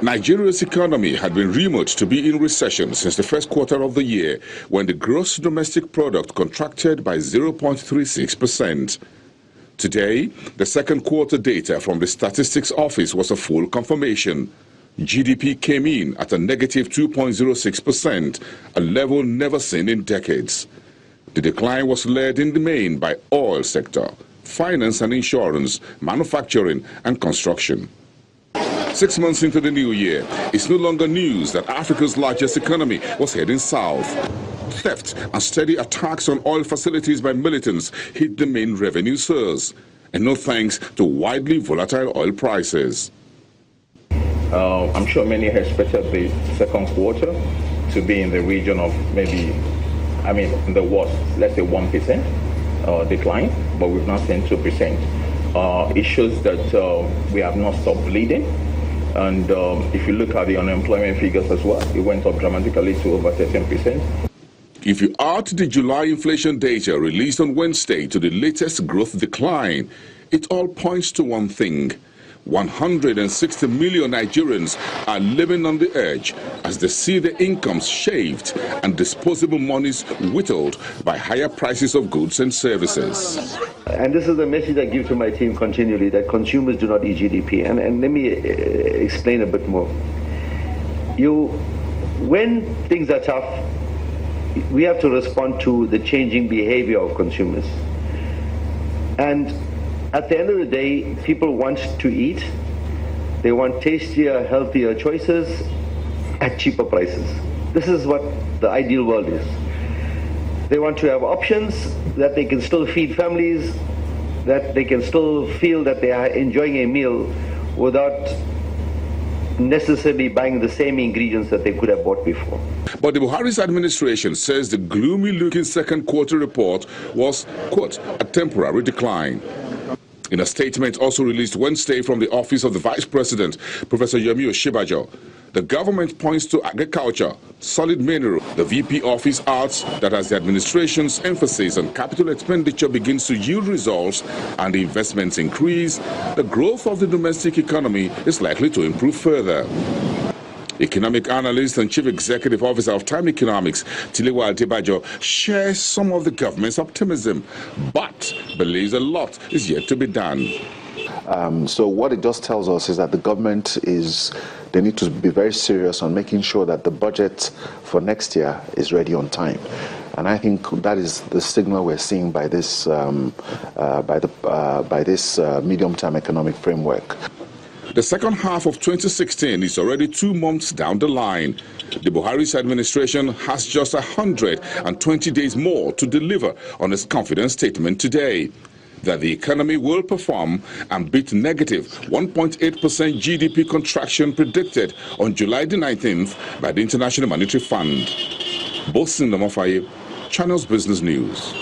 Nigeria's economy had been rumored to be in recession since the first quarter of the year, when the gross domestic product contracted by 0.36%. Today, the second quarter data from the Statistics Office was a full confirmation. GDP came in at a negative 2.06%, a level never seen in decades. The decline was led in the main by oil sector, finance and insurance, manufacturing and construction. 6 months into the new year, it's no longer news that Africa's largest economy was heading south. Theft and steady attacks on oil facilities by militants hit the main revenue source, and no thanks to widely volatile oil prices. I'm sure many expected the second quarter to be in the region of maybe, the worst, let's say 1% decline, but we've not seen 2%. It shows that we have not stopped bleeding. And if you look at the unemployment figures as well, it went up dramatically to over 13%. If you add the July inflation data released on Wednesday to the latest growth decline, it all points to one thing. 160 million Nigerians are living on the edge as they see their incomes shaved and disposable monies whittled by higher prices of goods and services. And this is the message I give to my team continually, that consumers do not eat GDP. And let me explain a bit more. When things are tough, we have to respond to the changing behavior of consumers. And at the end of the day, people want to eat. They want tastier, healthier choices at cheaper prices. This is what the ideal world is. They want to have options that they can still feed families, that they can still feel that they are enjoying a meal without necessarily buying the same ingredients that they could have bought before. But the Buhari's administration says the gloomy-looking second quarter report was, quote, a temporary decline. In a statement also released Wednesday from the office of the Vice President, Professor Yomi Oshibajo, the government points to agriculture, solid mineral. The VP office adds that as the administration's emphasis on capital expenditure begins to yield results and the investments increase, the growth of the domestic economy is likely to improve further. Economic analyst and chief executive officer of Time Economics, Tilewa Adebajo, shares some of the government's optimism, but believes a lot is yet to be done. So what it just tells us is that the government they need to be very serious on making sure that the budget for next year is ready on time. And I think that is the signal we're seeing by this medium-term economic framework. The second half of 2016 is already 2 months down the line. The Buhari's administration has just 120 days more to deliver on its confidence statement today that the economy will perform and beat negative 1.8% GDP contraction predicted on July the 19th by the International Monetary Fund. Bosin Lamofaye, Channels Business News.